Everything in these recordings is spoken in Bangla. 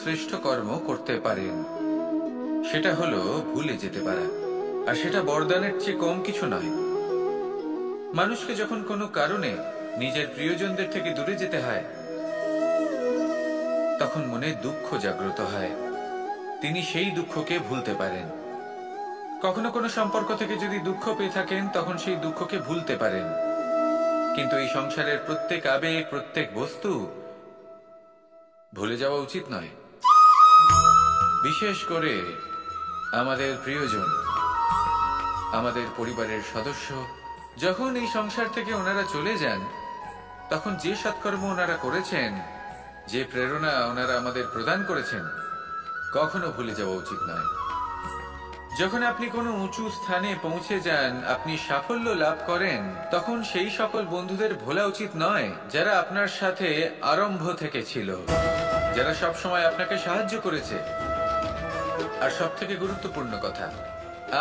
শ্রেষ্ঠ কর্ম করতে পারেন, সেটা হলো ভুলে যেতে পারা। আর সেটা বরদানের চেয়ে কম কিছু নয়। মানুষকে যখন কোনো কারণে নিজের প্রিয়জনদের থেকে দূরে যেতে হয়, তখন মনে দুঃখ জাগ্রত হয়। তিনি সেই দুঃখকে ভুলতে পারেন। কখনো কোনো সম্পর্ক থেকে যদি দুঃখ পেয়ে থাকেন, তখন সেই দুঃখকে ভুলতে পারেন। কিন্তু এই সংসারের প্রত্যেক আবেগ, প্রত্যেক বস্তু ভুলে যাওয়া উচিত নয়। বিশেষ করে আমাদের প্রিয়জন, আমাদের পরিবারের সদস্য, যখন এই সংসার থেকে ওনারা চলে যান, তখন যে সৎকর্ম ওনারা করেছেন, যে প্রেরণা ওনারা আমাদের প্রদান করেছেন, কখনো ভুলে যাওয়া উচিত নয়। যখন আপনি কোনো উঁচু স্থানে পৌঁছে যান, আপনি সাফল্য লাভ করেন, তখন সেই সকল বন্ধুদের ভোলা উচিত নয় যারা আপনার সাথে আরম্ভ থেকে ছিল, যারা সব সময় আপনাকে সাহায্য করেছে। আর সব থেকে গুরুত্বপূর্ণ কথা,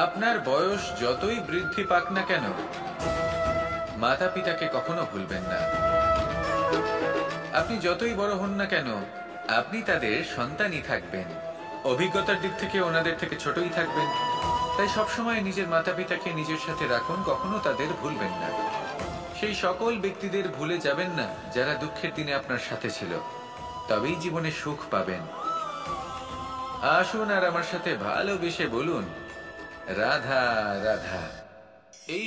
আপনার বয়স যতই বৃদ্ধি পাক না কেন, মাতা পিতাকে কখনো ভুলবেন না। আপনি যতই বড় হন না কেন, আপনি তাদের সন্তানই থাকবেন। অভিজ্ঞতার দিক থেকে ওনাদের থেকে ছোটই থাকবেন। তাই সবসময় নিজের মাতা পিতাকে নিজের সাথে রাখুন, কখনো তাদের ভুলবেন না। সেই সকল ব্যক্তিদের ভুলে যাবেন না যারা দুঃখের দিনে আপনার সাথে ছিল, তবেই জীবনে সুখ পাবেন। আসুন আর আমার সাথে ভালোবেসে বলুন, রাধা রাধা। এই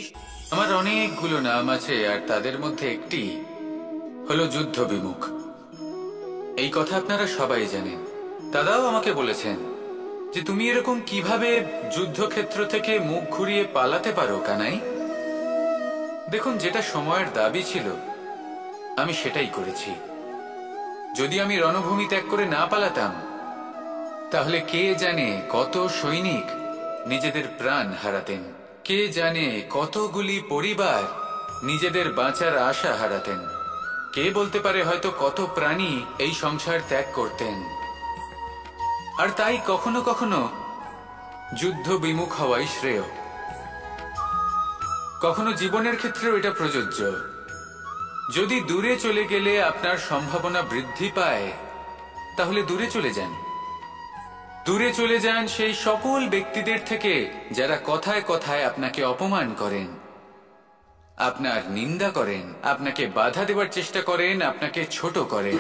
আমার অনেকগুলো নাম আছে, আর তাদের মধ্যে একটি হলো যুদ্ধ বিমুখ। এই কথা আপনারা সবাই জানেন। দাদাও আমাকে বলেছেন যে তুমি এরকম কিভাবে যুদ্ধক্ষেত্র থেকে মুখ ঘুরিয়ে পালাতে পারো কানাই। দেখুন, যেটা সময়ের দাবি ছিল আমি সেটাই করেছি। যদি আমি রণভূমি ত্যাগ করে না পালাতাম, তাহলে কে জানে কত সৈনিক নিজেদের প্রাণ হারাতেন, কে জানে কতগুলি পরিবার নিজেদের বাঁচার আশা হারাতেন, কে বলতে পারে হয়তো কত প্রাণী এই সংসার ত্যাগ করতেন। আর তাই কখনো কখনো যুদ্ধ বিমুখ হওয়াই শ্রেয়। কখনো জীবনের ক্ষেত্রেও এটা প্রযোজ্য। যদি দূরে চলে গেলে আপনার সম্ভাবনা বৃদ্ধি পায়, তাহলে দূরে চলে যান। দূরে চলে যান সেই সকল ব্যক্তিদের থেকে যারা কথায় কথায় আপনাকে অপমান করেন, আপনার নিন্দা করেন, আপনাকে বাধা দেওয়ার চেষ্টা করেন, আপনাকে ছোট করেন।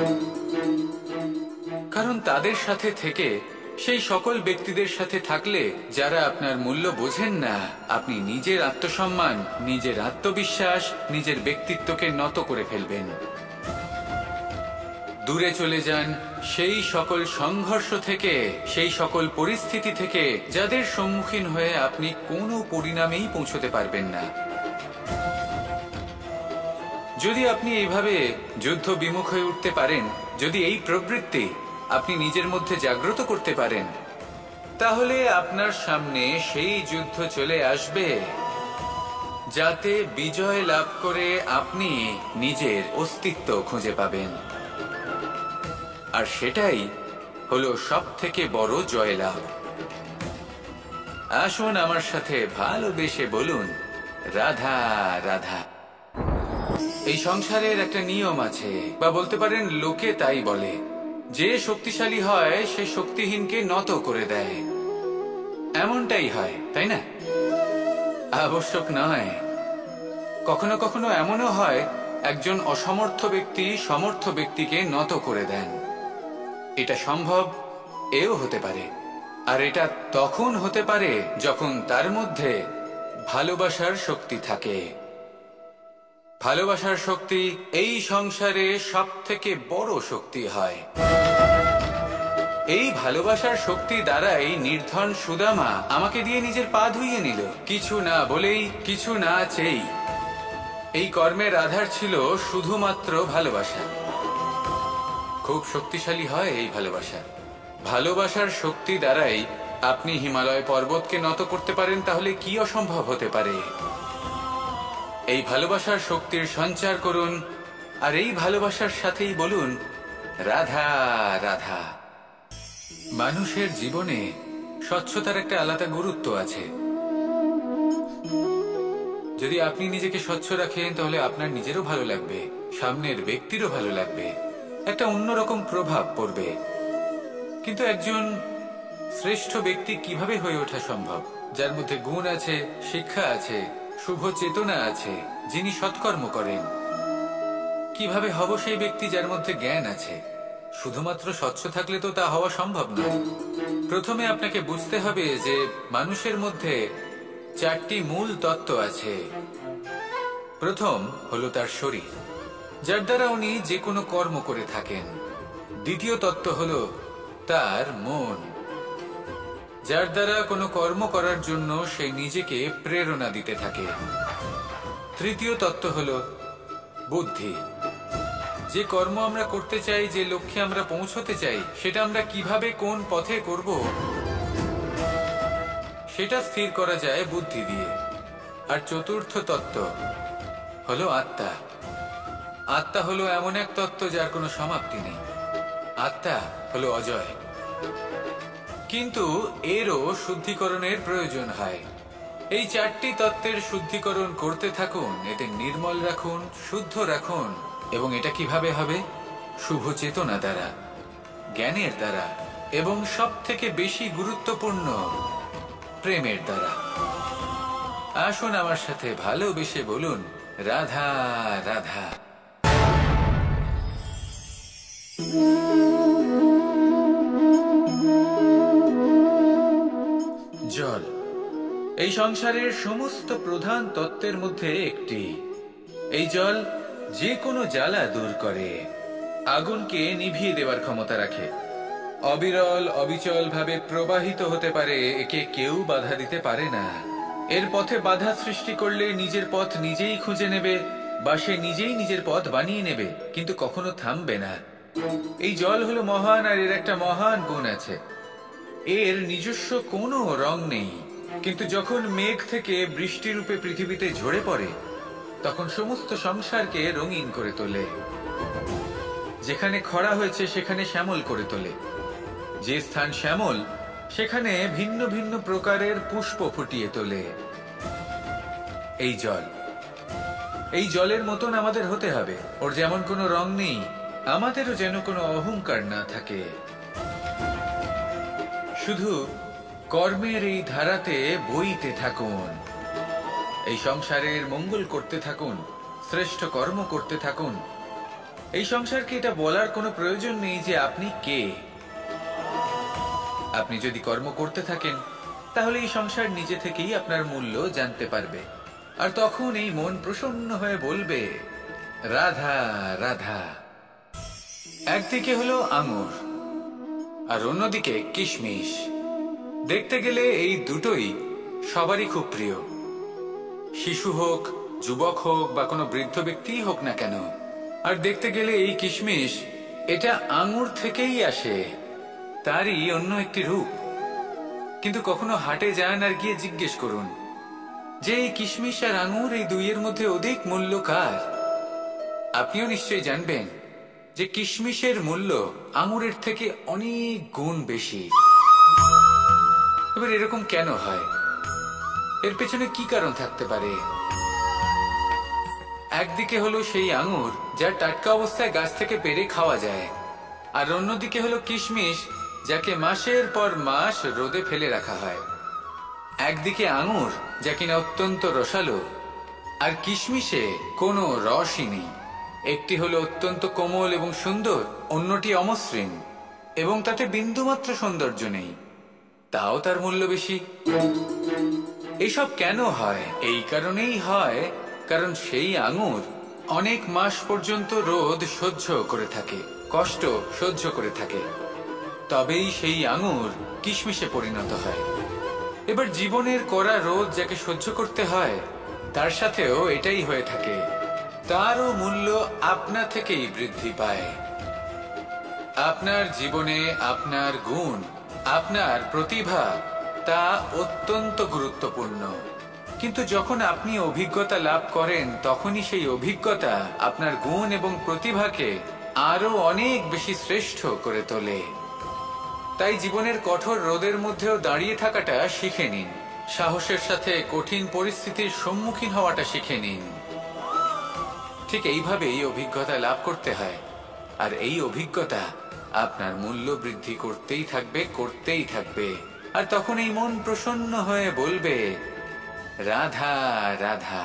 কারণ তাদের সাথে থেকে, সেই সকল ব্যক্তিদের সাথে থাকলে যারা আপনার মূল্য বোঝেন না, আপনি নিজের আত্মসম্মান, নিজের আত্মবিশ্বাস, নিজের ব্যক্তিত্বকে নত করে ফেলবেন। দূরে চলে যান সেই সকল সংঘর্ষ থেকে, সেই সকল পরিস্থিতি থেকে যাদের সম্মুখীন হয়ে আপনি কোনো পরিণামেই পৌঁছতে পারবেন না। যদি আপনি এইভাবে যুদ্ধ বিমুখ হয়ে উঠতে পারেন, যদি এই প্রবৃত্তি আপনি নিজের মধ্যে জাগ্রত করতে পারেন, তাহলে আপনার সামনে সেই যুদ্ধ চলে আসবে যাতে বিজয় লাভ করে আপনি নিজের অস্তিত্ব খুঁজে পাবেন। আর সেটাই হলো সব থেকে বড় জয়লাভ। আসুন আমার সাথে ভালোবেসে বলুন, রাধা রাধা। এই সংসারের একটা নিয়ম আছে, বা বলতে পারেন লোকে তাই বলে, যে শক্তিশালী হয় সে শক্তিহীনকে নত করে দেয়। এমনটাই হয়, তাই না? আবশ্যক নয়। কখনো কখনো এমনও হয় একজন অসমর্থ ব্যক্তি সমর্থ ব্যক্তিকে নত করে দেন। এটা সম্ভব, এও হতে পারে। আর এটা তখন হতে পারে যখন তার মধ্যে ভালোবাসার শক্তি থাকে। ভালোবাসার শক্তি এই সংসারে সব থেকে বড় শক্তি হয়। এই ভালোবাসার শক্তি দ্বারাই নির্ধন সুদামা আমাকে দিয়ে নিজের পা ধুইয়ে নিল, কিছু না বলেই, কিছু না চেয়েই। এই কর্মের আধার ছিল শুধুমাত্র ভালোবাসা। খুব শক্তিশালী হয় এই ভালোবাসা। ভালোবাসার শক্তি দ্বারাই আপনি হিমালয় পর্বতকে নত করতে পারেন, তাহলে কি অসম্ভব হতে পারে? এই ভালোবাসার শক্তির সঞ্চার করুন, আর এই ভালোবাসার সাথেই বলুন, রাধা রাধা। মানুষের জীবনে স্বচ্ছতার একটা আলাদা গুরুত্ব আছে। যদি আপনি নিজেকে স্বচ্ছ রাখেন, তাহলে আপনার নিজেরও ভালো লাগবে, সামনের ব্যক্তিরও ভালো লাগবে, একটা অন্যরকম প্রভাব পড়বে। কিন্তু একজন শ্রেষ্ঠ ব্যক্তি কিভাবে হয়ে ওঠা সম্ভব, যার মধ্যে গুণ আছে, শিক্ষা আছে, শুভ চেতনা আছে, যিনি সৎকর্ম করেন? কিভাবে হব সেই ব্যক্তি যার মধ্যে জ্ঞান আছে? শুধুমাত্র স্বচ্ছ থাকলে তো তা হওয়া সম্ভব নয়। প্রথমে আপনাকে বুঝতে হবে যে মানুষের মধ্যে 4টি মূল তত্ত্ব আছে। প্রথম হলো তার শরীর, যার দ্বারা উনি যে কোনো কর্ম করে থাকেন। দ্বিতীয় তত্ত্ব হলো তার মন, যার দ্বারা কোনো কর্ম করার জন্য সে নিজেকে প্রেরণা দিতে থাকে। তৃতীয় তত্ত্ব হলো বুদ্ধি, যে কর্ম আমরা করতে চাই, যে লক্ষ্যে আমরা পৌঁছতে চাই, সেটা আমরা কিভাবে কোন পথে করব সেটা স্থির করা যায় বুদ্ধি দিয়ে। আর চতুর্থ তত্ত্ব হলো আত্মা। আত্মা হলো এমন এক তত্ত্ব যার কোনো সমাপ্তি নেই। আত্মা হলো অজয়, কিন্তু এরও শুদ্ধিকরণের প্রয়োজন হয়। এই 4টি তত্ত্বের শুদ্ধিকরণ করতে থাকুন, এতে নির্মল রাখুন, শুদ্ধ রাখুন। এবং এটা কিভাবে হবে? শুভ চেতনা দ্বারা, জ্ঞানের দ্বারা, এবং সব থেকে বেশি গুরুত্বপূর্ণ প্রেমের দ্বারা। আসুন আমার সাথে ভালোবেসে বলুন, রাধা রাধা। জল এই সংসারের সমস্ত প্রধান তত্ত্বের মধ্যে একটি। এই জল যে কোনো জ্বালা দূর করে, আগুনকে নিভিয়ে দেওয়ার ক্ষমতা রাখে, অবিরল অবিচল ভাবে প্রবাহিত হতে পারে, একে কেউ বাধা দিতে পারে না। এর পথে বাধা সৃষ্টি করলে নিজের পথ নিজেই খুঁজে নেবে, বা সে নিজেই নিজের পথ বানিয়ে নেবে, কিন্তু কখনো থামবে না। এই জল হলো মহান, আর এর একটা মহান গুণ আছে, এর নিজস্ব কোনো রং নেই। কিন্তু যখন মেঘ থেকে বৃষ্টি রূপে পৃথিবীতে ঝরে পড়ে, তখন সমস্ত সংসারকে রঙিন করে তোলে। যেখানে খরা হয়েছে সেখানে শ্যামল করে তোলে, যে স্থান শ্যামল সেখানে ভিন্ন ভিন্ন প্রকারের পুষ্প ফুটিয়ে তোলে। এই জল, এই জলের মতন আমাদের হতে হবে। ওর যেমন কোনো রং নেই, আমাদেরও যেন কোনো অহংকার না থাকে। শুধু কর্মের এই ধারাতে বইতে থাকুন, এই সংসারের মঙ্গল করতে থাকুন, শ্রেষ্ঠ কর্ম করতে থাকুন। এই সংসারকে এটা বলার কোনো প্রয়োজন নেই যে আপনি কে। আপনি যদি কর্ম করতে থাকেন, তাহলে এই সংসার নিজে থেকেই আপনার মূল্য জানতে পারবে। আর তখন এই মন প্রসন্ন হয়ে বলবে, রাধা রাধা। একদিকে হলো আঙুর, আর অন্যদিকে কিশমিশ। দেখতে গেলে এই দুটোই সবারই খুব প্রিয়, শিশু হোক, যুবক হোক, বা কোনো বৃদ্ধ ব্যক্তি হোক না কেন। আর দেখতে গেলে এই কিশমিশ, এটা আঙুর থেকেই আসে, তারই অন্য একটি রূপ। কিন্তু কখনো হাটে যান আর গিয়ে জিজ্ঞেস করুন যে এই কিশমিশ আর আঙুর, এই দুইয়ের মধ্যে অধিক মূল্য কার? আপনিও নিশ্চয়ই জানবেন যে কিশমিশের মূল্য আঙুরের থেকে অনেক গুণ বেশি। এবার এরকম কেন হয়? এর পেছনে কি কারণ থাকতে পারে? একদিকে হলো সেই আঙুর যা টাটকা অবস্থায় গাছ থেকে পেড়ে খাওয়া যায়, আর অন্যদিকে হলো কিশমিশ যাকে মাসের পর মাস রোদে ফেলে রাখা হয়। একদিকে আঙুর যা কিনা অত্যন্ত রসালো, আর কিশমিশে কোনো রসই নেই। একটি হলো অত্যন্ত কোমল এবং সুন্দর, অন্যটি অমসৃণ এবং তাতে বিন্দুমাত্র সৌন্দর্য নেই, তাও তার মূল্য বেশি। এইসব কেন হয়? এই কারণেই হয় কারণ সেই আঙুর অনেক মাস পর্যন্ত রোদ সহ্য করে থাকে, কষ্ট সহ্য করে থাকে, তবেই সেই আঙুর কিশমিশে পরিণত হয়। এবার জীবনের কড়া রোদ যাকে সহ্য করতে হয়, তার সাথেও এটাই হয়ে থাকে, তারও মূল্য আপনা থেকেই বৃদ্ধি পায়। আপনার জীবনে আপনার গুণ, আপনার প্রতিভা, তা অত্যন্ত গুরুত্বপূর্ণ। কিন্তু যখন আপনি অভিজ্ঞতা লাভ করেন, তখনই সেই অভিজ্ঞতা আপনার গুণ এবং প্রতিভাকে আরো অনেক বেশি শ্রেষ্ঠ করে তোলে। তাই জীবনের কঠোর রোদের মধ্যেও দাঁড়িয়ে থাকাটা শিখে নিন, সাহসের সাথে কঠিন পরিস্থিতির সম্মুখীন হওয়াটা শিখে নিন। ঠিক এইভাবেই অভিজ্ঞতা লাভ করতে হয়, আর এই অভিজ্ঞতা আপনার মূল্য বৃদ্ধি করতেই থাকবে, করতেই থাকবে। আর তখন এই মন প্রসন্ন হয়ে বলবে, রাধা রাধা।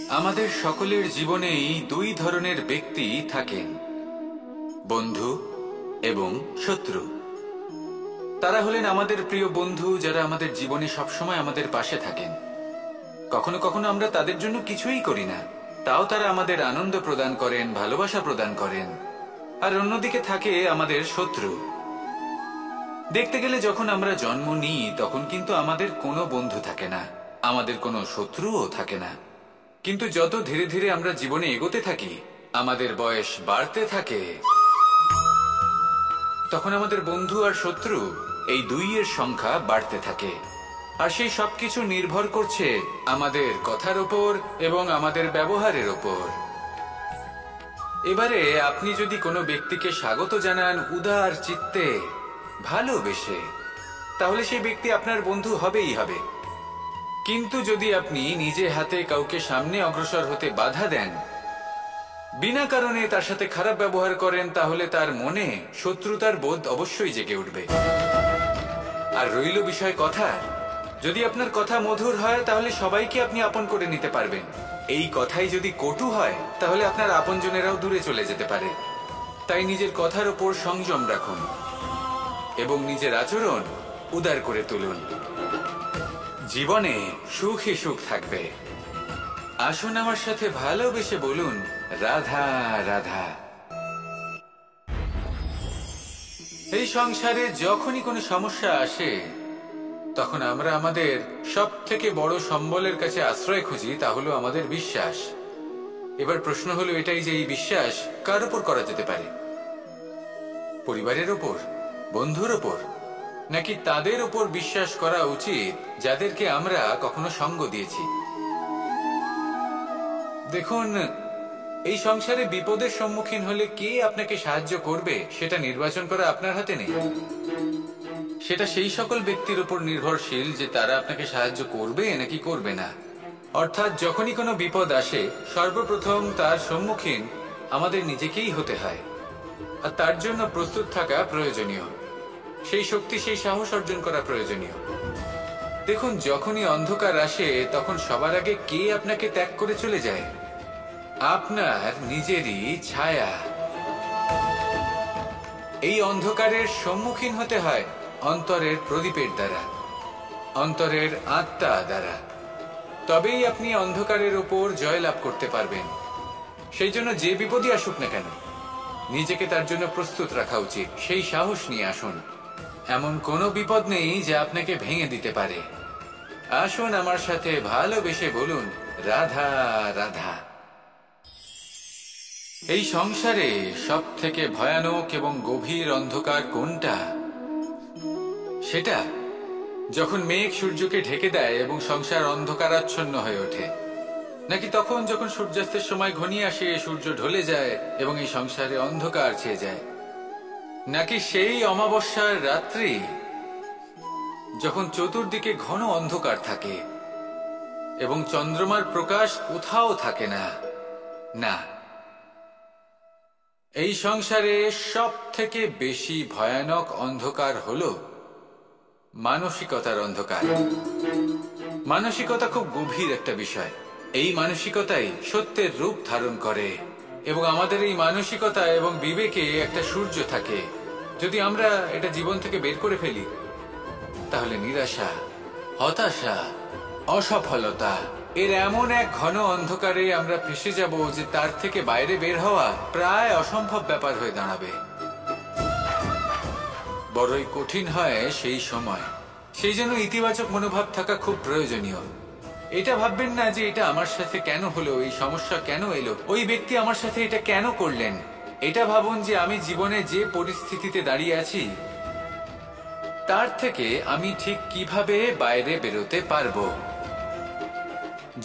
আমাদের সকলের জীবনেই দুই ধরনের ব্যক্তি থাকেন, বন্ধু এবং শত্রু। তারা হলেন আমাদের প্রিয় বন্ধু, যারা আমাদের জীবনে সবসময় আমাদের পাশে থাকেন। কখনো কখনো আমরা তাদের জন্য কিছুই করি না, তাও তারা আমাদের আনন্দ প্রদান করেন, ভালোবাসা প্রদান করেন। আর অন্যদিকে থাকে আমাদের শত্রু। দেখতে গেলে যখন আমরা জন্ম নিই তখন কিন্তু আমাদের কোনো বন্ধু থাকে না, আমাদের কোনো শত্রুও থাকে না। কিন্তু যত ধীরে ধীরে আমরা জীবনে এগোতে থাকি, আমাদের বয়স বাড়তে থাকে, তখন আমাদের বন্ধু আর শত্রু এই দুইয়ের সংখ্যা বাড়তে থাকে। আর সেই সবকিছু নির্ভর করছে আমাদের কথার ওপর এবং আমাদের ব্যবহারের ওপর। এবারে আপনি যদি কোনো ব্যক্তিকে স্বাগত জানান উদার চিত্তে, ভালোবেসে, তাহলে সেই ব্যক্তি আপনার বন্ধু হবেই হবে। কিন্তু যদি আপনি নিজে হাতে কাউকে সামনে অগ্রসর হতে বাধা দেন, বিনা কারণে তার সাথে খারাপ ব্যবহার করেন, তাহলে তার মনে শত্রুতার বোধ অবশ্যই জেগে উঠবে। আর রইল বিষয় কথা, যদি আপনার কথা মধুর হয় তাহলে সবাইকে আপনি আপন করে নিতে পারবেন। এই কথাই যদি কটু হয় তাহলে আপনার আপনজনেরাও দূরে চলে যেতে পারে। তাই নিজের কথার ওপর সংযম রাখুন এবং নিজের আচরণ উদার করে তুলুন। জীবনে সুখই সুখ থাকবে। আসুন আমার সাথে ভালোবেসে বলুন, রাধা রাধা। এই সংসারে যখনই কোনো সমস্যা আসে তখন আমরা আমাদের সব থেকে বড় সম্বলের কাছে আশ্রয় খুঁজি, তা হলো আমাদের বিশ্বাস। এবার প্রশ্ন হলো এটাই যে এই বিশ্বাস কার উপর করা যেতে পারে? পরিবারের ওপর, বন্ধুর ওপর, নাকি তাদের উপর বিশ্বাস করা উচিত যাদেরকে আমরা কখনো সঙ্গ দিয়েছি? দেখুন, এই সংসারে বিপদের সম্মুখীন হলে কে আপনাকে সাহায্য করবে সেটা নির্বাচন করা আপনার হাতে নেই। সেটা সেই সকল ব্যক্তির উপর নির্ভরশীল যে তারা আপনাকে সাহায্য করবে নাকি করবে না। অর্থাৎ যখনই কোনো বিপদ আসে সর্বপ্রথম তার সম্মুখীন আমাদের নিজেকেই হতে হয়। আর তার জন্য প্রস্তুত থাকা প্রয়োজনীয়, সেই শক্তি, সেই সাহস অর্জন করা প্রয়োজনীয়। দেখুন, যখনই অন্ধকার আসে তখন সবার আগে কে আপনাকে ত্যাগ করে চলে যায়? আপনার নিজেরই ছায়া। এই অন্ধকারের সম্মুখীন হতে হয় অন্তরের প্রদীপের দ্বারা, অন্তরের আত্মা দ্বারা। তবেই আপনি অন্ধকারের ওপর জয়লাভ করতে পারবেন। সেই জন্য যে বিপদই আসুক না কেন, নিজেকে তার জন্য প্রস্তুত রাখা উচিত। সেই সাহস নিয়ে আসুন। এমন কোনো বিপদ নেই যা আপনাকে ভেঙে দিতে পারে। আসুন আমার সাথে ভালোবেসে বলুন, রাধা রাধা। এই সংসারে সব থেকে ভয়ানক এবং গভীর অন্ধকার কোনটা? সেটা যখন মেঘ সূর্যকে ঢেকে দেয় এবং সংসার অন্ধকারাচ্ছন্ন হয়ে ওঠে, নাকি তখন যখন সূর্যাস্তের সময় ঘনিয়ে আসে, সূর্য ঢলে যায় এবং এই সংসারে অন্ধকার ছেয়ে যায়, নাকি সেই অমাবস্যার রাত্রি যখন চতুর্দিকে ঘন অন্ধকার থাকে এবং চন্দ্রমার প্রকাশ কোথাও থাকে না? না, এই সংসারে সব থেকে বেশি ভয়ানক অন্ধকার হলো মানসিকতার অন্ধকার। মানসিকতা খুব গভীর একটা বিষয়। এই মানসিকতাই সত্যের রূপ ধারণ করে এবং আমাদের এই মানসিকতা এবং বিবেকে একটা সূর্য থাকে। যদি আমরা এটা জীবন থেকে বের করে ফেলি তাহলে নিরাশা, হতাশা, অসফলতা এর এমন এক ঘন অন্ধকারে আমরা ফেসে যাব যে তার থেকে বাইরে বের হওয়া প্রায় অসম্ভব ব্যাপার হয়ে দাঁড়াবে। বড়ই কঠিন হয় সেই সময়। সেই জন্য ইতিবাচক মনোভাব থাকা খুব প্রয়োজনীয়। এটা ভাববেন না যে এটা আমার সাথে কেন হলো, এই সমস্যা কেন এলো, ওই ব্যক্তি আমার সাথে এটা কেন করলেন। এটা ভাবুন যে আমি জীবনে যে পরিস্থিতিতে দাঁড়িয়ে আছি তার থেকে আমি ঠিক কিভাবে বাইরে বেরোতে পারবো।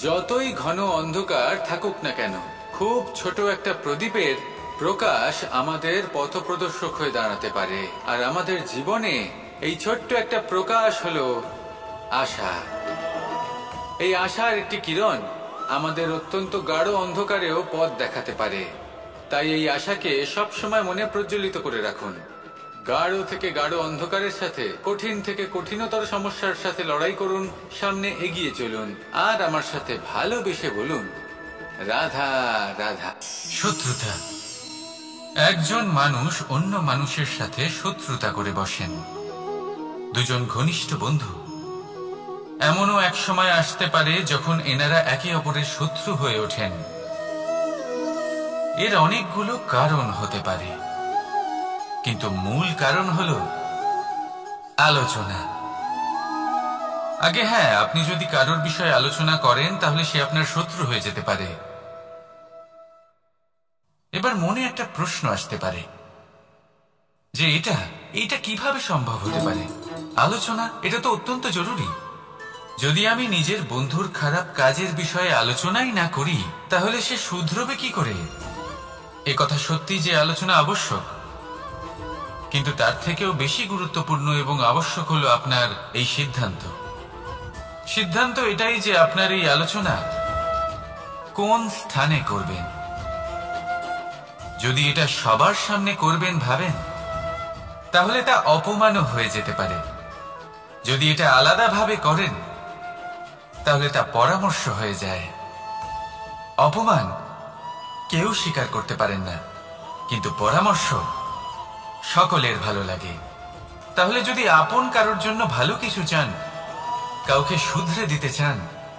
যতই ঘন অন্ধকার থাকুক না কেন, খুব ছোট একটা প্রদীপের প্রকাশ আমাদের পথপ্রদর্শক হয়ে দাঁড়াতে পারে। আর আমাদের জীবনে এই ছোট্ট একটা প্রকাশ হলো আশা। এই আশার একটি কিরণ আমাদের অত্যন্ত গাঢ় অন্ধকারেও পথ দেখাতে পারে। তাই এই আশাকে সব সময় মনে প্রজ্বলিত করে রাখুন। গাঢ় থেকে গাঢ় অন্ধকারের সাথে, কঠিন থেকে কঠিনতর সমস্যার সাথে লড়াই করুন, সামনে এগিয়ে চলুন, আর আমার সাথে ভালোবেসে বলুন, রাধা রাধা। শত্রুতা। একজন মানুষ অন্য মানুষের সাথে শত্রুতা করে বসেন। দুজন ঘনিষ্ঠ বন্ধু, এমনও এক সময় আসতে পারে যখন এনারা একে অপরের শত্রু হয়ে ওঠেন। এর অনেকগুলো কারণ হতে পারে, কিন্তু মূল কারণ হলো আলোচনা। আগে হ্যাঁ, আপনি যদি কারোর বিষয়ে আলোচনা করেন তাহলে সে আপনার শত্রু হয়ে যেতে পারে। এবার মনে একটা প্রশ্ন আসতে পারে যে এটা কিভাবে সম্ভব হতে পারে? আলোচনা, এটা তো অত্যন্ত জরুরি। যদি আমি নিজের বন্ধুর খারাপ কাজের বিষয়ে আলোচনাই না করি তাহলে সে শুধরবে কি করে? এ কথা সত্যি যে আলোচনা আবশ্যক, কিন্তু তার থেকেও বেশি গুরুত্বপূর্ণ এবং আবশ্যক হলো আপনার এই সিদ্ধান্ত এটাই যে আপনার এই আলোচনা কোন স্থানে করবেন। যদি এটা সবার সামনে করবেন ভাবেন, তাহলে তা অপমানও হয়ে যেতে পারে। যদি এটা আলাদাভাবে করেন তাহলে তা পরামর্শ হয়ে যায়। অপমান কেউ স্বীকার করতে পারেন না, কিন্তু পরামর্শ সকলের ভালো লাগে। তাহলে যদি আপন কারোর জন্য ভালো কিছু চান, কাউকে শুধরে দিতে চান,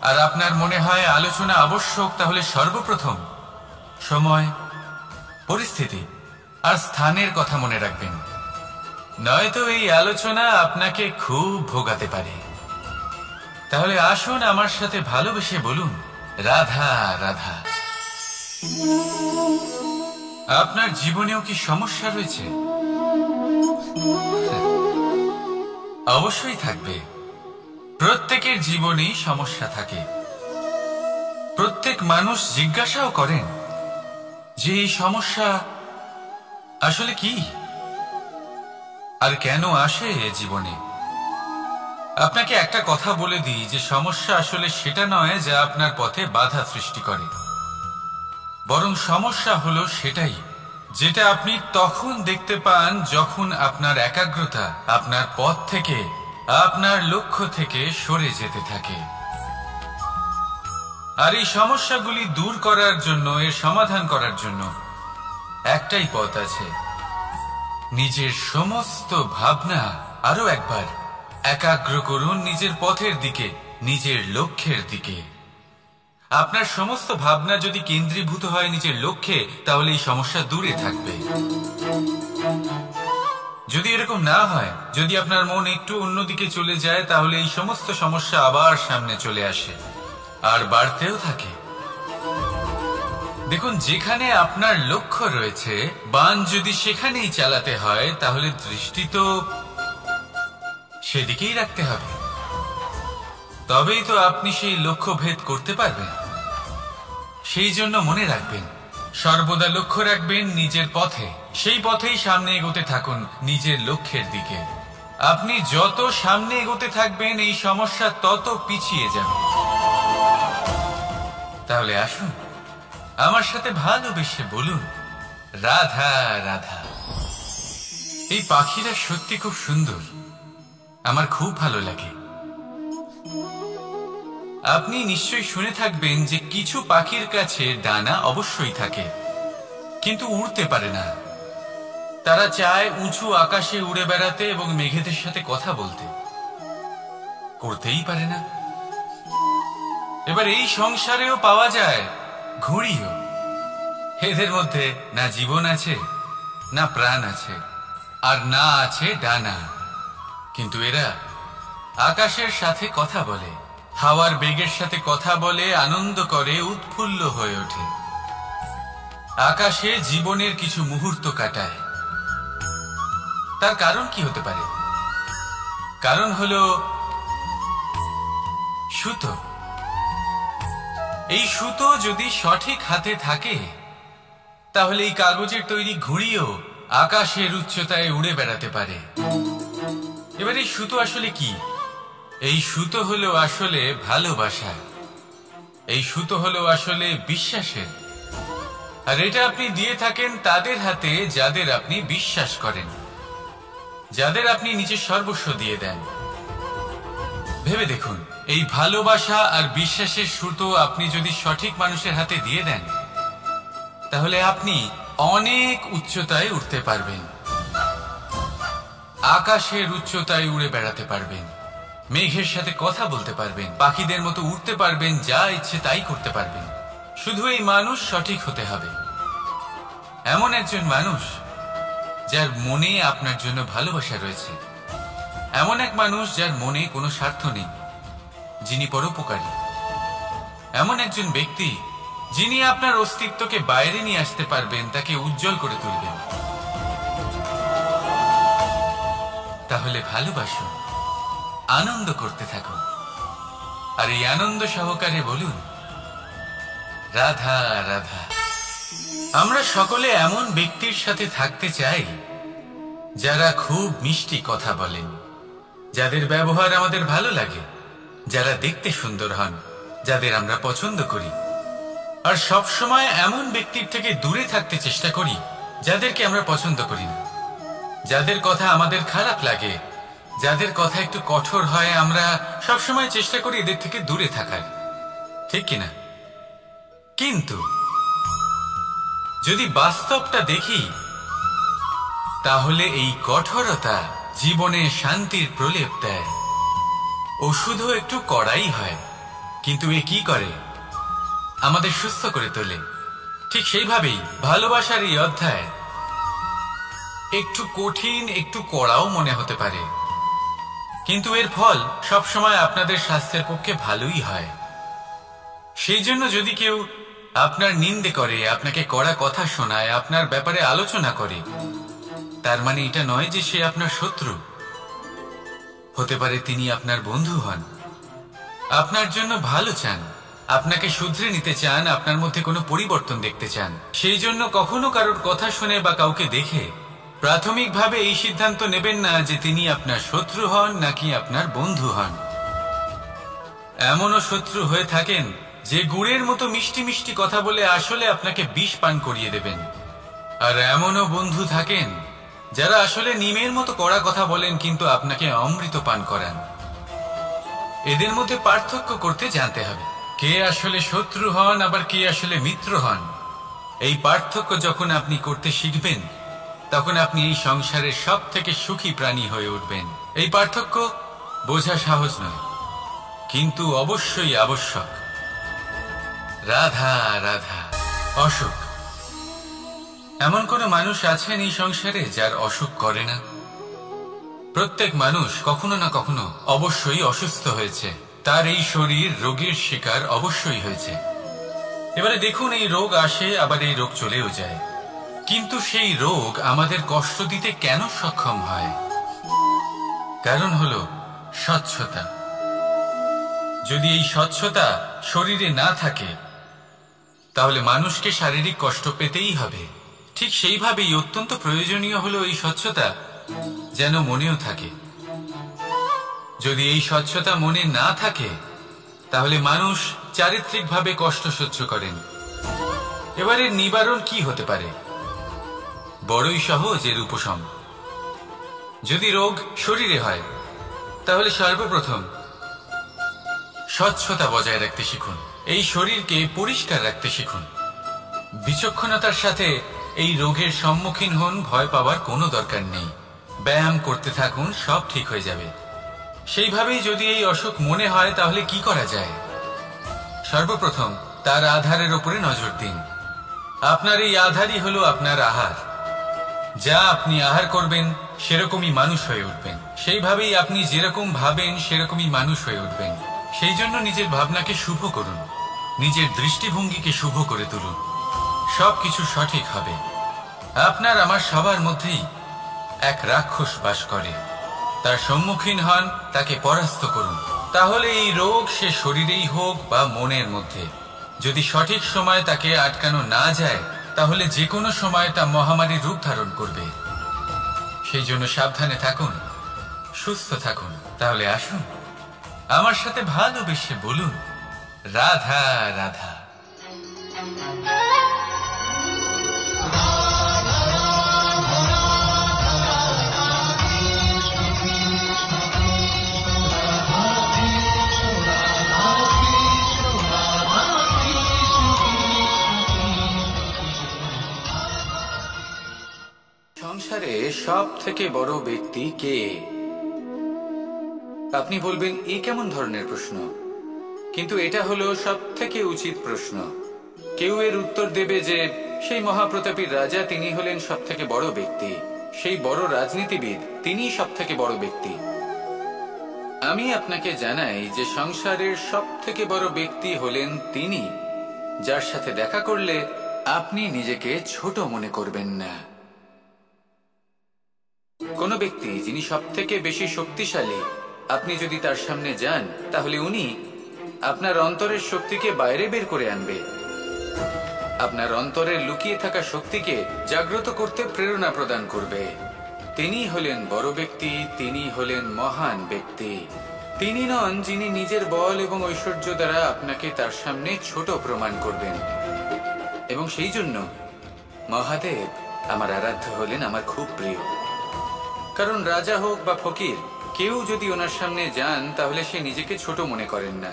আর আপনার মনে হয় আলোচনা আবশ্যক, তাহলে সর্বপ্রথম সময়, পরিস্থিতি আর স্থানের কথা মনে রাখবেন, নয়তো এই আলোচনা আপনাকে খুব ভোগাতে পারে। তাহলে আসুন আমার সাথে ভালোবেসে বলুন, রাধা রাধা। আপনার জীবনেও কি সমস্যা রয়েছে? অবশ্যই থাকবে। প্রত্যেকের জীবনেই সমস্যা থাকে। প্রত্যেক মানুষ জিজ্ঞাসাও করেন যে এই সমস্যা আসলে কি আর কেন আসে এ জীবনে। আপনাকে একটা কথা বলে দিই যে সমস্যা আসলে সেটা নয় যা আপনার পথে বাধা সৃষ্টি করে, বরং সমস্যা হলো সেটাই যেটা আপনি তখন দেখতে পান যখন আপনার একাগ্রতা আপনার পথ থেকে, আপনার লক্ষ্য থেকে সরে যেতে থাকে। আর এই সমস্যাগুলি দূর করার জন্য, এর সমাধান করার জন্য একটাই পথ আছে, নিজের সমস্ত ভাবনা আরো একবার একাগ্র করুন নিজের পথের দিকে, নিজের লক্ষ্যের দিকে। আপনার সমস্ত ভাবনা যদি কেন্দ্রীভূত হয় নিজের লক্ষ্যে, তাহলে এই সমস্যা দূরে থাকবে। যদি এরকম না হয়, যদি আপনার মন একটু অন্যদিকে চলে যায়, তাহলে এই সমস্ত সমস্যা আবার সামনে চলে আসে আর বাড়তেও থাকে। দেখুন, যেখানে আপনার লক্ষ্য রয়েছে, বান যদি সেখানেই চালাতে হয়, তাহলে দৃষ্টি তো সেদিকেই রাখতে হবে। তবেই তো আপনি সেই লক্ষ্য ভেদ করতে পারবেন। সেই জন্য মনে রাখবেন, সর্বদা লক্ষ্য রাখবেন নিজের পথে, সেই পথেই সামনে এগোতে থাকুন নিজের লক্ষ্যের দিকে। আপনি যত সামনে এগোতে থাকবেন এই সমস্যা তত পিছিয়ে যাবে। তাহলে আসুন আমার সাথে ভালোবেসে বলুন, রাধা রাধা। এই পাখিরা সত্যি খুব সুন্দর, আমার খুব ভালো লাগে। আপনি নিশ্চয়ই শুনে থাকবেন যে কিছু পাখির কাছে ডানা অবশ্যই থাকে, কিন্তু উড়তে পারে না। তারা চায় উঁচু আকাশে উড়ে বেড়াতে এবং মেঘেদের সাথে কথা বলতে, করতেই পারে না। এবার এই সংসারেও পাওয়া যায় ঘুড়িও। এদের মধ্যে না জীবন আছে, না প্রাণ আছে, আর না আছে ডানা, কিন্তু এরা আকাশের সাথে কথা বলে, হাওয়ার বেগের সাথে কথা বলে, আনন্দ করে, উৎফুল্ল হয়ে ওঠে, আকাশে জীবনের কিছু মুহূর্ত কাটায়। তার কারণ কি হতে পারে? কারণ হলো সুতো। এই সুতো যদি সঠিক হাতে থাকে, তাহলে এই কাগজের তৈরি ঘুড়িও আকাশের উচ্চতায় উড়ে বেড়াতে পারে। এবার এই সুতো আসলে কি? এই সুতো হলো আসলে ভালোবাসা, এই সুতো হলো আসলে বিশ্বাসের। আর এটা আপনি দিয়ে থাকেন তাদের হাতে যাদের আপনি বিশ্বাস করেন, যাদের আপনি নিজের সর্বস্ব দিয়ে দেন। ভেবে দেখুন, এই ভালোবাসা আর বিশ্বাসের সুতো আপনি যদি সঠিক মানুষের হাতে দিয়ে দেন, তাহলে আপনি অনেক উচ্চতায় উঠতে পারবেন, আকাশের উচ্চতায় উড়ে বেড়াতে পারবেন, মেঘের সাথে কথা বলতে পারবেন, পাখিদের মতো উড়তে পারবেন, যা ইচ্ছে তাই করতে পারবেন। শুধু এই মানুষ সঠিক হতে হবে, এমন একজন মানুষ যার মনে আপনার জন্য ভালোবাসা রয়েছে, এমন এক মানুষ যার মনে কোনো স্বার্থ নেই, যিনি পরোপকারী, এমন একজন ব্যক্তি যিনি আপনার অস্তিত্বকে বাইরে নিয়ে আসতে পারবেন, তাকে উজ্জ্বল করে তুলবেন। তাহলে ভালোবাসুন, আনন্দ করতে থাকুন, আর এই আনন্দ সহকারে বলুন, রাধা রাধা। আমরা সকলে এমন ব্যক্তির সাথে থাকতে চাই যারা খুব মিষ্টি কথা বলেন, যাদের ব্যবহার আমাদের ভালো লাগে, যারা দেখতে সুন্দর হন, যাদের আমরা পছন্দ করি। আর সব সময় এমন ব্যক্তির থেকে দূরে থাকতে চেষ্টা করি যাদেরকে আমরা পছন্দ করি না, যাদের কথা আমাদের খারাপ লাগে, যাদের কথা একটু কঠোর হয়। আমরা সবসময় চেষ্টা করি এদের থেকে দূরে থাকার, ঠিক কিনা? কিন্তু যদি বাস্তবটা দেখি, তাহলে এই কঠোরতা জীবনে শান্তির প্রলেপ দেয়। ও শুধু একটু কড়াই হয়, কিন্তু এ কি করে? আমাদের সুস্থ করে তোলে। ঠিক সেইভাবেই ভালোবাসার এই অধ্যায় একটু কঠিন, একটু কড়াও মনে হতে পারে, কিন্তু এর ফল সবসময় আপনাদের স্বাস্থ্যের পক্ষে ভালোই হয়। সেই জন্য যদি কেউ আপনার নিন্দে করে, আপনাকে কড়া কথা শোনায়, আপনার ব্যাপারে আলোচনা করে, তার মানে এটা নয় যে সে আপনার শত্রু। হতে পারে তিনি আপনার বন্ধু হন, আপনার জন্য ভালো চান, আপনাকে শুধরে নিতে চান, আপনার মধ্যে কোনো পরিবর্তন দেখতে চান। সেই জন্য কখনো কারোর কথা শুনে বা কাউকে দেখে প্রাথমিকভাবে এই সিদ্ধান্ত নেবেন না যে তিনি আপনার শত্রু হন নাকি আপনার বন্ধু হন। এমনও শত্রু হয়ে থাকেন যে গুড়ের মতো মিষ্টি মিষ্টি কথা বলে আসলে আপনাকে বিষ পান করিয়ে দেবেন। আর এমনও বন্ধু থাকেন যারা আসলে নিমের মতো কড়া কথা বলেন কিন্তু আপনাকে অমৃত পান করান। এদের মধ্যে পার্থক্য করতে জানতে হবে, কে আসলে শত্রু হন আবার কে আসলে মিত্র হন। এই পার্থক্য যখন আপনি করতে শিখবেন, তখন আপনি এই সংসারের সব থেকে সুখী প্রাণী হয়ে উঠবেন। এই পার্থক্য বোঝা সহজ নয়, কিন্তু অবশ্যই আবশ্যক। রাধা রাধা। অসুখ। এমন কোন মানুষ আছেন এই সংসারে যার অসুখ করে না? প্রত্যেক মানুষ কখনো না কখনো অবশ্যই অসুস্থ হয়েছে, তার এই শরীর রোগের শিকার অবশ্যই হয়েছে। এবারে দেখুন, এই রোগ আসে আবার এই রোগ চলেও যায়, কিন্তু সেই রোগ আমাদের কষ্ট দিতে কেন সক্ষম হয়? কারণ হলো স্বচ্ছতা। যদি এই স্বচ্ছতা শরীরে না থাকে, তাহলে মানুষকে শারীরিক কষ্ট পেতেই হবে। ঠিক সেইভাবেই অত্যন্ত প্রয়োজনীয় হলো এই স্বচ্ছতা যেন মনেও থাকে। যদি এই স্বচ্ছতা মনে না থাকে, তাহলে মানুষ চারিত্রিকভাবে কষ্ট সহ্য করেন। এবারে নিবারণ কি হতে পারে? বড়ই সহজ এর উপশম। যদি রোগ শরীরে হয়, তাহলে সর্বপ্রথম স্বচ্ছতা বজায় রাখতে শিখুন, এই শরীরকে পরিষ্কার রাখতে শিখুন। বিচক্ষণতার সাথে এই রোগের সম্মুখীন হন, ভয় পাওয়ার কোনো দরকার নেই। ব্যায়াম করতে থাকুন, সব ঠিক হয়ে যাবে। সেইভাবেই যদি এই অসুখ মনে হয়, তাহলে কি করা যায়? সর্বপ্রথম তার আধারের উপরে নজর দিন। আপনার এই আধারই হলো আপনার আহার। যা আপনি আহার করবেন সেরকমই মানুষ হয়ে উঠবেন। সেইভাবেই আপনি যেরকম ভাবেন সেরকমই মানুষ হয়ে উঠবেন। সেই জন্য নিজের ভাবনাকে শুভ করুন, নিজের দৃষ্টিভঙ্গিকে শুভ করে তুলুন, সবকিছু সঠিক হবে। আপনার আমার সবার মধ্যেই এক রাক্ষস বাস করে, তার সম্মুখীন হন, তাকে পরাস্ত করুন। তাহলে এই রোগ সে শরীরেই হোক বা মনের মধ্যে, যদি সঠিক সময় তাকে আটকানো না যায়, তাহলে যে কোনো সময় তা মহামারীর রূপ ধারণ করবে। সেই জন্য সাবধানে থাকুন, সুস্থ থাকুন। তাহলে আসুন, আমার সাথে ভালোবেসে বলুন, রাধা রাধা। সব থেকে বড় ব্যক্তি কে? আপনি বলবেন এ কেমন ধরনের প্রশ্ন, কিন্তু এটা হলো সব থেকে উচিত প্রশ্ন। কেউ এর উত্তর দেবে যে সেই মহাপ্রতাপী রাজা, তিনি হলেন সব থেকে বড় ব্যক্তি, সেই বড় রাজনীতিবিদ, তিনি সব থেকে বড় ব্যক্তি। আমি আপনাকে জানাই যে সংসারের সব থেকে বড় ব্যক্তি হলেন তিনি, যার সাথে দেখা করলে আপনি নিজেকে ছোট মনে করবেন না। কোন ব্যক্তি যিনি সব থেকে বেশি শক্তিশালী, আপনি যদি তার সামনে যান তাহলে উনি আপনার অন্তরের শক্তিকে বাইরে বের করে আনবে, আপনার অন্তরের লুকিয়ে থাকা শক্তিকে জাগ্রত করতে প্রেরণা প্রদান করবে। তিনি হলেন বড় ব্যক্তি, তিনি হলেন মহান ব্যক্তি। তিনি নন যিনি নিজের বল এবং ঐশ্বর্য দ্বারা আপনাকে তার সামনে ছোট প্রমাণ করবেন। এবং সেই জন্য মহাদেব আমার আরাধ্য হলেন আমার খুব প্রিয়। কারণ রাজা হোক বা ফকির, কেউ যদি ওনার সামনে যান তাহলে সে নিজেকে ছোট মনে করেন না।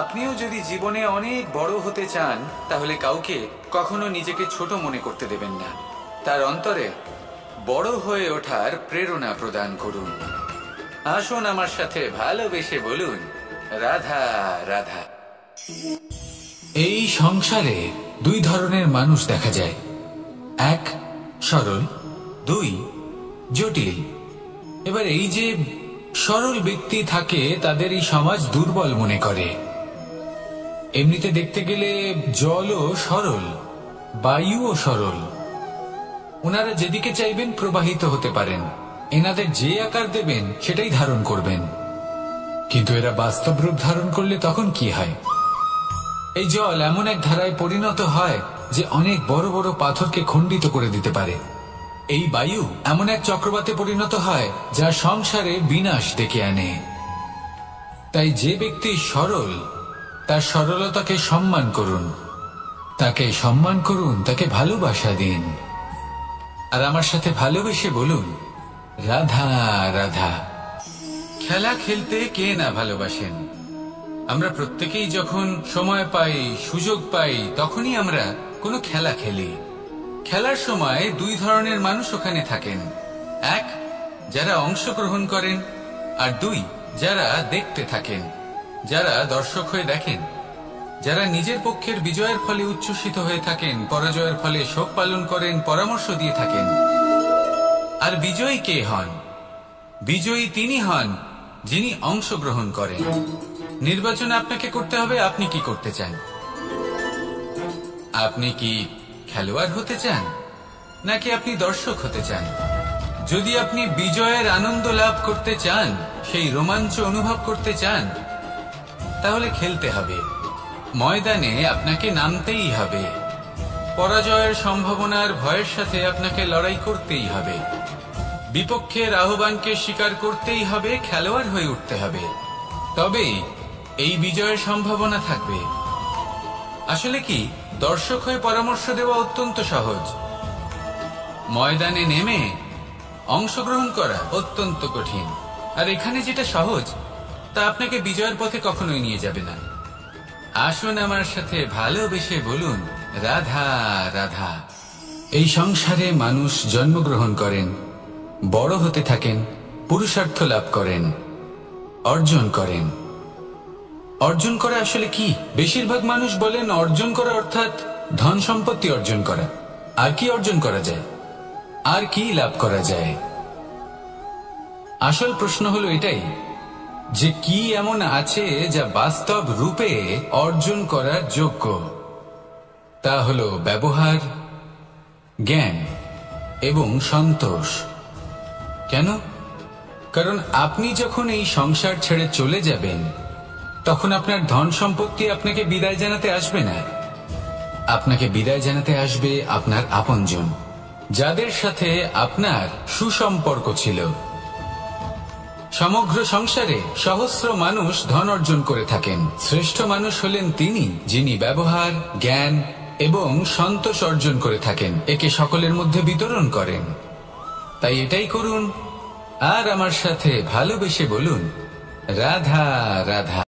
আপনিও যদি জীবনে অনেক বড় হতে চান তাহলে কাউকে কখনো নিজেকে ছোট মনে করতে দেবেন না। তার অন্তরে বড় হয়ে ওঠার প্রেরণা প্রদান করুন। আসুন আমার সাথে ভালোবেসে বলুন, রাধা রাধা। এই সংসারে দুই ধরনের মানুষ দেখা যায়, এক সরল, দুই জটিল। এবার এই যে সরল ব্যক্তি থাকে তাদের এই সমাজ দুর্বল মনে করে। এমনিতে দেখতে গেলে জলও সরল, বায়ুও সরল, ওনারা যেদিকে চাইবেন প্রবাহিত হতে পারেন, এনাদের যে আকার দেবেন সেটাই ধারণ করবেন। কিন্তু এরা বাস্তব রূপ ধারণ করলে তখন কি হয়? এই জল এমন এক ধারায় পরিণত হয় যে অনেক বড় বড় পাথরকে খণ্ডিত করে দিতে পারে। এই বায়ু এমন এক চক্রবাতে পরিণত হয় যা সংসারে বিনাশ ডেকে আনে। তাই যে ব্যক্তি সরল, তার সরলতাকে সম্মান করুন, তাকে সম্মান করুন, তাকে ভালোবাসা দিন। আর আমার সাথে ভালোবেসে বলুন, রাধা রাধা। খেলা খেলতে কে না ভালোবাসেন? আমরা প্রত্যেকেই যখন সময় পাই, সুযোগ পাই, তখনই আমরা কোনো খেলা খেলি। খেলার সময় দুই ধরনের মানুষ ওখানে থাকেন, এক যারা অংশগ্রহণ করেন, আর দুই যারা দেখতে থাকেন, যারা দর্শক হয়ে দেখেন, যারা নিজের পক্ষের বিজয়ের ফলে উচ্ছ্বসিত হয়ে থাকেন, পরাজয়ের ফলে শোক পালন করেন, পরামর্শ দিয়ে থাকেন। আর বিজয়ী কে হন? বিজয়ী তিনি হন যিনি অংশগ্রহণ করেন। নির্বাচন আপনাকে করতে হবে, আপনি কি করতে চান? আপনি কি খেলোয়াড় হতে চান, নাকি আপনি দর্শক হতে চান? যদি আপনি বিজয়ের আনন্দ লাভ করতে চান, সেই রোমাঞ্চ অনুভব করতে চান, তাহলে খেলতে হবে, ময়দানে আপনাকে নামতেই হবে। পরাজয়ের সম্ভাবনার ভয়ের সাথে আপনাকে লড়াই করতেই হবে, বিপক্ষের আহ্বানকে স্বীকার করতেই হবে, খেলোয়াড় হয়ে উঠতে হবে, তবেই এই বিজয়ের সম্ভাবনা থাকবে। আসলে কি, দর্শক হয়ে পরামর্শ দেওয়া অত্যন্ত সহজ, ময়দানে নেমে অংশগ্রহণ করা অত্যন্ত কঠিন। আর এখানে যেটা সহজ তা আপনাকে বিজয়ের পথে কখনোই নিয়ে যাবে না। আসুন আমার সাথে ভালোবেসে বলুন, রাধা রাধা। এই সংসারে মানুষ জন্মগ্রহণ করেন, বড় হতে থাকেন, পুরুষার্থ লাভ করেন, অর্জন করেন। অর্জন করা আসলে কি? বেশিরভাগ মানুষ বলেন অর্জন করা অর্থাৎ ধন সম্পত্তি অর্জন করা। আর কি অর্জন করা যায়? আর কি লাভ করা যায়? আসল প্রশ্ন হলো এটাই যে কি এমন আছে যা বাস্তব রূপে অর্জন করার যোগ্য। তা হলো ব্যবহার, জ্ঞান এবং সন্তোষ। কেন? কারণ আপনি যখন এই সংসার ছেড়ে চলে যাবেন তখন আপনার ধন সম্পত্তি আপনাকে বিদায় জানাতে আসবে না। আপনাকে বিদায় জানাতে আসবে আপনার আপনজন, যাদের সাথে আপনার সুসম্পর্ক ছিল। সমগ্র সংসারে সহস্র মানুষ ধন অর্জন করে থাকেন, শ্রেষ্ঠ মানুষ হলেন তিনি যিনি ব্যবহার, জ্ঞান এবং সন্তোষ অর্জন করে থাকেন, একে সকলের মধ্যে বিতরণ করেন। তাই এটাই করুন আর আমার সাথে ভালোবেসে বলুন, রাধা রাধা।